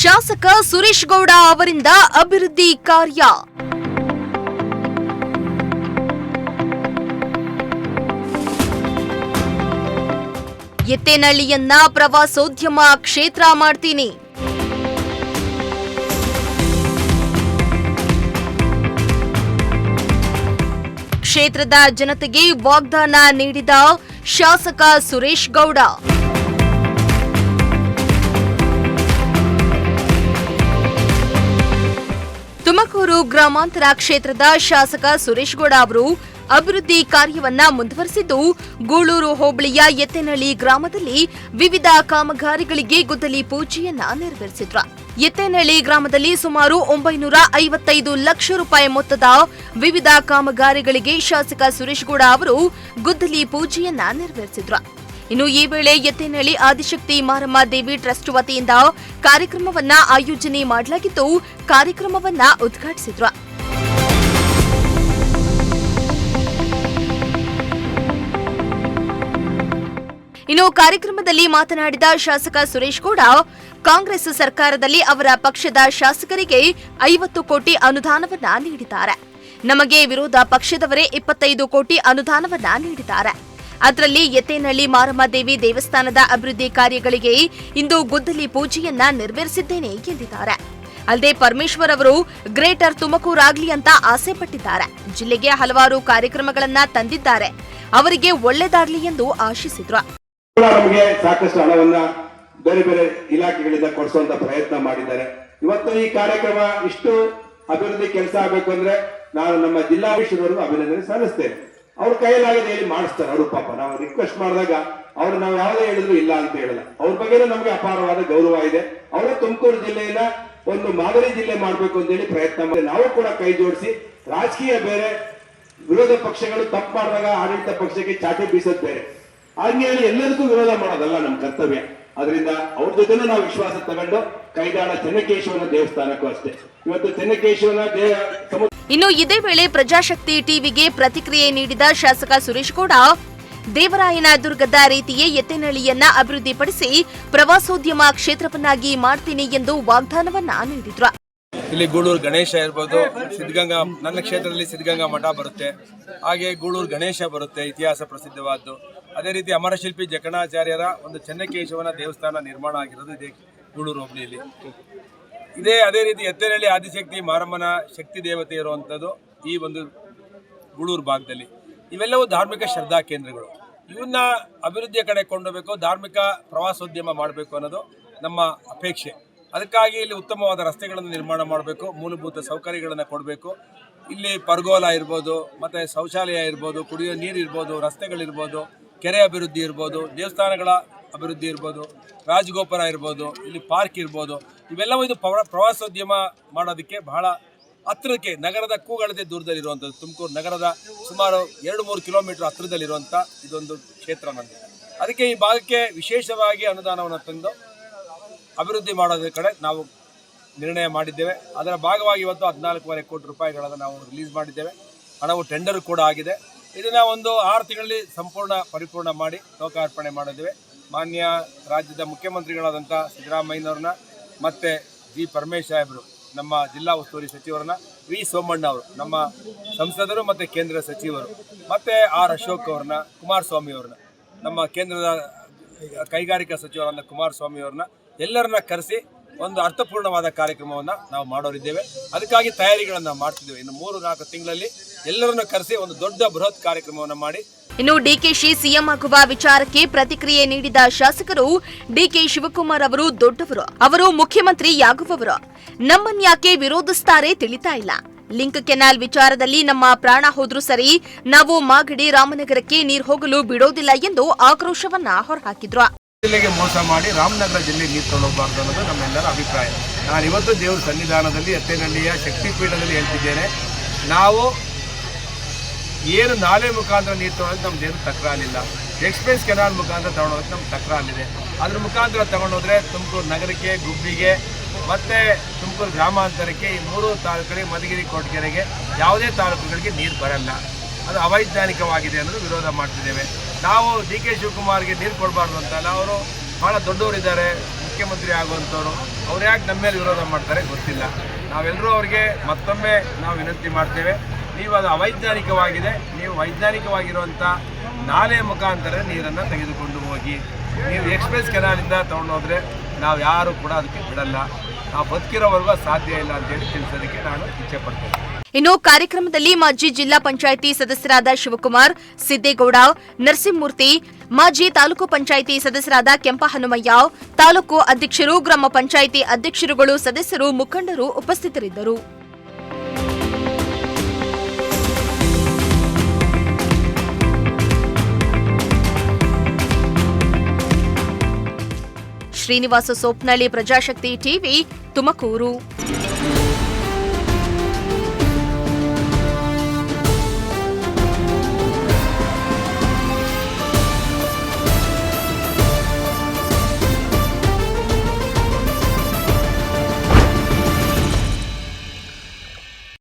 ಶಾಸಕ ಸುರೇಶ್ ಗೌಡ ಅವರಿಂದ ಅಭಿವೃದ್ಧಿ ಕಾರ್ಯ. ಎತ್ತೇನಹಳ್ಳಿಯನ್ನ ಪ್ರವಾಸೋದ್ಯಮ ಕ್ಷೇತ್ರ ಮಾಡ್ತೀನಿ. ಕ್ಷೇತ್ರದ ಜನತೆಗೆ ವಾಗ್ದಾನ ನೀಡಿದ ಶಾಸಕ ಸುರೇಶ್ ಗೌಡ. ತುಮಕೂರು ಗ್ರಾಮಾಂತರ ಕ್ಷೇತ್ರದ ಶಾಸಕ ಸುರೇಶ್ ಗೌಡ ಅವರು ಅಭಿವೃದ್ಧಿ ಕಾರ್ಯವನ್ನ ಮುಂದುವರೆಸಿದ್ದು, ಗೂಳೂರು ಹೋಬಳಿಯ ಎತ್ತೇನಹಳ್ಳಿ ಗ್ರಾಮದಲ್ಲಿ ವಿವಿಧ ಕಾಮಗಾರಿಗಳಿಗೆ ಗುದ್ದಲಿ ಪೂಜೆಯನ್ನ ನೆರವೇರಿಸಿದ್ರು. ಎತ್ತೇನಹಳ್ಳಿ ಗ್ರಾಮದಲ್ಲಿ ಸುಮಾರು 955 ಲಕ್ಷ ರೂಪಾಯಿ ಮೊತ್ತದ ವಿವಿಧ ಕಾಮಗಾರಿಗಳಿಗೆ ಶಾಸಕ ಸುರೇಶ್ ಗೌಡ ಅವರು ಗುದ್ದಲಿ ಪೂಜೆಯನ್ನ ನೆರವೇರಿಸಿದ್ರು. ಇನ್ನು ಈ ವೇಳೆ ಎತ್ತೇನಹಳ್ಳಿ ಆದಿಶಕ್ತಿ ಮಾರಮ್ಮ ದೇವಿ ಟ್ರಸ್ಟ್ ವತಿಯಿಂದ ಕಾರ್ಯಕ್ರಮವನ್ನ ಆಯೋಜನೆ ಮಾಡಲಾಗಿದ್ದು, ಕಾರ್ಯಕ್ರಮವನ್ನ ಉದ್ಘಾಟಿಸಿದ್ರು. ಇನ್ನು ಕಾರ್ಯಕ್ರಮದಲ್ಲಿ ಮಾತನಾಡಿದ ಶಾಸಕ ಸುರೇಶ್ ಗೌಡ, ಕಾಂಗ್ರೆಸ್ ಸರ್ಕಾರದಲ್ಲಿ ಅವರ ಪಕ್ಷದ ಶಾಸಕರಿಗೆ 50 ಕೋಟಿ ಅನುದಾನವನ್ನ ನೀಡಿದ್ದಾರೆ. ನಮಗೆ ವಿರೋಧ ಪಕ್ಷದವರೇ 25 ಕೋಟಿ ಅನುದಾನವನ್ನ ನೀಡಿದ್ದಾರೆ. ಅದರಲ್ಲಿ ಎತ್ತೇನಹಳ್ಳಿ ಮಾರಮ್ಮ ದೇವಿ ದೇವಸ್ಥಾನದ ಅಭಿವೃದ್ಧಿ ಕಾರ್ಯಗಳಿಗೆ ಇಂದು ಗುದ್ದಲಿ ಪೂಜೆಯನ್ನ ನೆರವೇರಿಸಿದ್ದೇನೆ ಎಂದಿದ್ದಾರೆ. ಅಲ್ಲದೆ ಪರಮೇಶ್ವರ್ ಅವರು ಗ್ರೇಟರ್ ತುಮಕೂರಾಗ್ಲಿ ಅಂತ ಆಸೆ ಪಟ್ಟಿದ್ದಾರೆ. ಜಿಲ್ಲೆಗೆ ಹಲವಾರು ಕಾರ್ಯಕ್ರಮಗಳನ್ನ ತಂದಿದ್ದಾರೆ. ಅವರಿಗೆ ಒಳ್ಳೆದಾಗ್ಲಿ ಎಂದು ಆಶಿಸಿದ್ರು. ನಮಗೆ ಸಾಕಷ್ಟು ಹಣವನ್ನ ಬೇರೆ ಬೇರೆ ಇಲಾಖೆಗಳಿಂದ ಕೊಡಿಸುವಂತ ಪ್ರಯತ್ನ ಮಾಡಿದ್ದಾರೆ. ಇವತ್ತು ಈ ಕಾರ್ಯಕ್ರಮ ಇಷ್ಟು ಅಭಿವೃದ್ಧಿ ಕೆಲಸ ಆಗಬೇಕು ಅಂದ್ರೆ ನಾನು ನಮ್ಮ ಜಿಲ್ಲಾಧೀಶರವರೆಗೂ ಅಭಿನಂದನೆ ಸಲ್ಲಿಸ್ತೇನೆ. ಅವ್ರ ಕೈಯಲ್ಲಾಗಿದೆ ಹೇಳಿ ಮಾಡಿಸ್ತಾರೆ. ಅವರು ಪಾಪ ನಾವು ರಿಕ್ವೆಸ್ಟ್ ಮಾಡಿದಾಗ ಅವ್ರು ನಾವು ಯಾವುದೇ ಹೇಳಿದ್ರು ಇಲ್ಲ ಅಂತ ಹೇಳಲ್ಲ. ಅವ್ರ ಬಗ್ಗೆ ನಮಗೆ ಅಪಾರವಾದ ಗೌರವ ಇದೆ. ಅವರ ತುಮಕೂರು ಜಿಲ್ಲೆಯನ್ನ ಒಂದು ಮಾದರಿ ಜಿಲ್ಲೆ ಮಾಡಬೇಕು ಅಂತ ಹೇಳಿ ಪ್ರಯತ್ನ ಮಾಡಿ ನಾವು ಕೂಡ ಕೈ ಜೋಡಿಸಿ, ರಾಜಕೀಯ ಬೇರೆ, ವಿರೋಧ ಪಕ್ಷಗಳು ತಪ್ಪು ಮಾಡಿದಾಗ ಆಡಳಿತ ಪಕ್ಷಕ್ಕೆ ಚಾಟಿ ಬೀಸೋದು ಬೇರೆ, ಹಂಗೆ ಹೇಳಿ ಎಲ್ಲದಕ್ಕೂ ವಿರೋಧ ಮಾಡೋದಲ್ಲ ನಮ್ಮ ಕರ್ತವ್ಯ. ಅದರಿಂದ ಅವ್ರ ಜೊತೆನೂ ನಾವು ವಿಶ್ವಾಸ ತಗೊಂಡು ಕೈದಾಳ ಚೆನ್ನಕೇಶವನ ದೇವಸ್ಥಾನಕ್ಕೂ ಅಷ್ಟೇ ಇವತ್ತು ಚೆನ್ನಕೇಶವನ ಇನ್ನು ಇದೇ ವೇಳೆ ಪ್ರಜಾಶಕ್ತಿ ಟಿವಿಗೆ ಪ್ರತಿಕ್ರಿಯೆ ನೀಡಿದ ಶಾಸಕ ಸುರೇಶ್ ಗೌಡ, ದೇವರಾಯನ ದುರ್ಗದ ರೀತಿಯೇ ಎತ್ತೇನಹಳ್ಳಿಯನ್ನ ಅಭಿವೃದ್ಧಿಪಡಿಸಿ ಪ್ರವಾಸೋದ್ಯಮ ಕ್ಷೇತ್ರವನ್ನಾಗಿ ಮಾಡ್ತೀನಿ ಎಂದು ವಾಗ್ದಾನವನ್ನ ನೀಡಿದ್ರು. ಇಲ್ಲಿ ಗೂಳೂರು ಗಣೇಶ ಇರ್ಬೋದು, ಸಿದ್ಧಗಂಗಾ, ನನ್ನ ಕ್ಷೇತ್ರದಲ್ಲಿ ಸಿದ್ಧಗಂಗಾ ಮಠ ಬರುತ್ತೆ, ಹಾಗೆ ಗೂಳೂರು ಗಣೇಶ ಬರುತ್ತೆ, ಇತಿಹಾಸ ಪ್ರಸಿದ್ಧವಾದ್ದು. ಅದೇ ರೀತಿ ಅಮರಶಿಲ್ಪಿ ಜಕಣಾಚಾರ್ಯರ ಒಂದು ಚೆನ್ನಕೇಶವನ ದೇವಸ್ಥಾನ ನಿರ್ಮಾಣ ಆಗಿರೋದು ಇದೆ ಗೂಳೂರು ಹೋಬಳಿಯಲ್ಲಿ ಇದೆ. ಅದೇ ರೀತಿ ಎತ್ತೇನಹಳ್ಳಿ ಆದಿಶಕ್ತಿ ಮಾರಮ್ಮನ ಶಕ್ತಿ ದೇವತೆ ಇರುವಂಥದ್ದು ಈ ಒಂದು ಗೂಳೂರು ಭಾಗದಲ್ಲಿ. ಇವೆಲ್ಲವೂ ಧಾರ್ಮಿಕ ಶ್ರದ್ಧಾ ಕೇಂದ್ರಗಳು. ಇವನ್ನ ಅಭಿವೃದ್ಧಿಯ ಕಡೆ ಕೊಂಡೋಗಬೇಕು, ಧಾರ್ಮಿಕ ಪ್ರವಾಸೋದ್ಯಮ ಮಾಡಬೇಕು ಅನ್ನೋದು ನಮ್ಮ ಅಪೇಕ್ಷೆ. ಅದಕ್ಕಾಗಿ ಇಲ್ಲಿ ಉತ್ತಮವಾದ ರಸ್ತೆಗಳನ್ನು ನಿರ್ಮಾಣ ಮಾಡಬೇಕು, ಮೂಲಭೂತ ಸೌಕರ್ಯಗಳನ್ನು ಕೊಡಬೇಕು. ಇಲ್ಲಿ ಪರ್ಗೋಲ ಇರ್ಬೋದು, ಮತ್ತು ಶೌಚಾಲಯ ಇರ್ಬೋದು, ಕುಡಿಯೋ ನೀರು ಇರ್ಬೋದು, ರಸ್ತೆಗಳಿರ್ಬೋದು, ಕೆರೆ ಅಭಿವೃದ್ಧಿ ಇರ್ಬೋದು, ದೇವಸ್ಥಾನಗಳ ಅಭಿವೃದ್ಧಿ ಇರ್ಬೋದು, ರಾಜಗೋಪುರ ಇರ್ಬೋದು, ಇಲ್ಲಿ ಪಾರ್ಕ್ ಇರ್ಬೋದು. ಇವೆಲ್ಲವೂ ಇದು ಪ್ರವಾಸೋದ್ಯಮ ಮಾಡೋದಕ್ಕೆ ಬಹಳ ಹತ್ತಿರಕ್ಕೆ, ನಗರದ ಕೂಗಳತೆ ದೂರದಲ್ಲಿರುವಂಥದ್ದು, ತುಮಕೂರು ನಗರದ ಸುಮಾರು 2-3 ಕಿಲೋಮೀಟರ್ ಹತ್ತಿರದಲ್ಲಿರುವಂಥ ಇದೊಂದು ಕ್ಷೇತ್ರ ನಮಗೆ. ಅದಕ್ಕೆ ಈ ಭಾಗಕ್ಕೆ ವಿಶೇಷವಾಗಿ ಅನುದಾನವನ್ನು ತಂದು ಅಭಿವೃದ್ಧಿ ಮಾಡೋದ್ರ ಕಡೆ ನಾವು ನಿರ್ಣಯ ಮಾಡಿದ್ದೇವೆ. ಅದರ ಭಾಗವಾಗಿ ಇವತ್ತು 14.5 ಕೋಟಿ ರೂಪಾಯಿಗಳನ್ನು ನಾವು ರಿಲೀಸ್ ಮಾಡಿದ್ದೇವೆ. ಹಣವು ಟೆಂಡರ್ ಕೂಡ ಆಗಿದೆ. ಇದನ್ನು ಒಂದು 6 ತಿಂಗಳಲ್ಲಿ ಪರಿಪೂರ್ಣ ಮಾಡಿ ಲೋಕಾರ್ಪಣೆ ಮಾಡಿದ್ದೇವೆ. ಮಾನ್ಯ ರಾಜ್ಯದ ಮುಖ್ಯಮಂತ್ರಿಗಳಾದಂಥ ಸಿದ್ದರಾಮಯ್ಯನವ್ರನ್ನ, ಮತ್ತು ಜಿ ಪರಮೇಶ್ ಸಾಹೇಬರು, ನಮ್ಮ ಜಿಲ್ಲಾ ಉಸ್ತುವಾರಿ ಸಚಿವರನ್ನ, ವಿ ಸೋಮಣ್ಣ ಅವರು, ನಮ್ಮ ಸಂಸದರು ಮತ್ತು ಕೇಂದ್ರ ಸಚಿವರು, ಮತ್ತು ಆರ್ ಅಶೋಕ್ ಅವ್ರನ್ನ, ಕುಮಾರಸ್ವಾಮಿ ಅವ್ರನ್ನ, ನಮ್ಮ ಕೇಂದ್ರದ ಕೈಗಾರಿಕಾ ಸಚಿವರಾದ ಕುಮಾರಸ್ವಾಮಿ ಅವ್ರನ್ನ ಎಲ್ಲರನ್ನ ಕರೆಸಿ ಒಂದು ಅರ್ಥಪೂರ್ಣವಾದ ಕಾರ್ಯಕ್ರಮವನ್ನು ನಾವು ಮಾಡೋರಿದ್ದೇವೆ. ಅದಕ್ಕಾಗಿ ತಯಾರಿಗಳನ್ನು ಮಾಡ್ತಿದ್ದೇವೆ. ಇನ್ನು 3-4 ತಿಂಗಳಲ್ಲಿ ಎಲ್ಲರನ್ನು ಕರೆಸಿ ಒಂದು ದೊಡ್ಡ ಬೃಹತ್ ಕಾರ್ಯಕ್ರಮವನ್ನು ಮಾಡಿ. ಇನ್ನು ಡಿಕೆಶಿ ಸಿಎಂ ಆಗುವ ವಿಚಾರಕ್ಕೆ ಪ್ರತಿಕ್ರಿಯೆ ನೀಡಿದ ಶಾಸಕರು, ಡಿಕೆ ಶಿವಕುಮಾರ್ ಅವರು ದೊಡ್ಡವರು, ಅವರು ಮುಖ್ಯಮಂತ್ರಿಯಾಗುವವರು, ನಮ್ಮನ್ಯಾಕೆ ವಿರೋಧಿಸುತ್ತಾರೆ ತಿಳಿತಾ ಇಲ್ಲ. ಲಿಂಕ್ ಕೆನಾಲ್ ವಿಚಾರದಲ್ಲಿ ನಮ್ಮ ಪ್ರಾಣ ಹೋದ್ರೂ ಸರಿ, ನಾವು ಮಾಗಡಿ ರಾಮನಗರಕ್ಕೆ ನೀರು ಹೋಗಲು ಬಿಡೋದಿಲ್ಲ ಎಂದು ಆಕ್ರೋಶವನ್ನ ಹೊರಹಾಕಿದ್ರು. ಜಿಲ್ಲೆಗೆ ಮೋಸ ಮಾಡಿ ರಾಮನಗರ ಜಿಲ್ಲೆ ನೀರು ತಗೊಳ್ಳಬಾರ್ದು ಅನ್ನೋದು ನಮ್ಮೆಲ್ಲರ ಅಭಿಪ್ರಾಯ. ನಾನು ಇವತ್ತು ದೇವರ ಸನ್ನಿಧಾನದಲ್ಲಿ ಎತ್ತೇನಹಳ್ಳಿಯ ಶಕ್ತಿಪೀಠದಲ್ಲಿ ಹೇಳ್ತಿದ್ದೇನೆ, ನಾವು ಏನು ನಾಲೆ ಮುಖಾಂತರ ನೀರು ತಗೊಳ್ಳೋದು ನಮ್ದೇನು ತಕರಾರಿಲ್ಲ. ಎಕ್ಸ್ಪ್ರೆಸ್ ಕೆನಾಲ್ ಮುಖಾಂತರ ತಗೊಳ್ಳೋದಕ್ಕೆ ನಮ್ಗೆ ತಕರಾರಿದೆ. ಅದ್ರ ಮುಖಾಂತರ ತಗೊಂಡೋದ್ರೆ ತುಮಕೂರು ನಗರಕ್ಕೆ, ಗುಬ್ಬಿಗೆ ಮತ್ತು ತುಮಕೂರು ಗ್ರಾಮಾಂತರಕ್ಕೆ, ಈ 3 ತಾಲೂಕುಗಳಿಗೆ, ಮಧುಗಿರಿ, ಕೊರಟಗೆರೆಗೆ, ಯಾವುದೇ ತಾಲೂಕುಗಳಿಗೆ ನೀರು ಬರಲ್ಲ. ಅದು ಅವೈಜ್ಞಾನಿಕವಾಗಿದೆ ಅನ್ನೋದು ವಿರೋಧ ಮಾಡ್ತಿದ್ದೇವೆ. ನಾವು ಡಿ ಕೆ ಶಿವಕುಮಾರ್ಗೆ ನೀರು ಕೊಡಬಾರ್ದು ಅಂತಲ್ಲ, ಅವರು ಭಾಳ ದೊಡ್ಡವರಿದ್ದಾರೆ, ಮುಖ್ಯಮಂತ್ರಿ ಆಗುವಂಥವ್ರು ಅವ್ರು ಯಾಕೆ ನಮ್ಮ ಮೇಲೆ ವಿರೋಧ ಮಾಡ್ತಾರೆ ಗೊತ್ತಿಲ್ಲ. ನಾವೆಲ್ಲರೂ ಅವ್ರಿಗೆ ಮತ್ತೊಮ್ಮೆ ನಾವು ವಿನಂತಿ ಮಾಡ್ತೇವೆ, ನೀವು ಅದು ಅವೈಜ್ಞಾನಿಕವಾಗಿದೆ, ನೀವು ವೈಜ್ಞಾನಿಕವಾಗಿರುವಂಥ ನಾಲೆ ಮುಖಾಂತರ ನೀರನ್ನು ತೆಗೆದುಕೊಂಡು ಹೋಗಿ. ನೀವು ಎಕ್ಸ್ಪ್ರೆಸ್ ಕೆನಾಲಿಂದ ತೊಗೊಂಡೋದ್ರೆ ನಾವು ಯಾರು ಕೂಡ ಅದಕ್ಕೆ ಬಿಡಲ್ಲ. ನಾವು ಬದುಕಿರೋವರೆಗೂ ಸಾಧ್ಯ ಇಲ್ಲ ಅಂತೇಳಿ ತಿಳಿಸೋದಕ್ಕೆ ನಾನು ಇಚ್ಛೆ ಪಡ್ತೇನೆ. ಇನ್ನು ಕಾರ್ಯಕ್ರಮದಲ್ಲಿ ಮಾಜಿ ಜಿಲ್ಲಾ ಪಂಚಾಯಿತಿ ಸದಸ್ಯರಾದ ಶಿವಕುಮಾರ್, ಸಿದ್ದೇಗೌಡ, ನರಸಿಂಹಮೂರ್ತಿ, ಮಾಜಿ ತಾಲೂಕು ಪಂಚಾಯಿತಿ ಸದಸ್ಯರಾದ ಕೆಂಪಹನುಮಯ್ಯ, ತಾಲೂಕು ಅಧ್ಯಕ್ಷರು, ಗ್ರಾಮ ಪಂಚಾಯಿತಿ ಅಧ್ಯಕ್ಷರುಗಳು, ಸದಸ್ಯರು, ಮುಖಂಡರು ಉಪಸ್ಥಿತರಿದ್ದರು. ಶ್ರೀನಿವಾಸ ಸೋಪ್ನಳ್ಳಿ, ಪ್ರಜಾಶಕ್ತಿ ಟಿವಿ, ತುಮಕೂರು.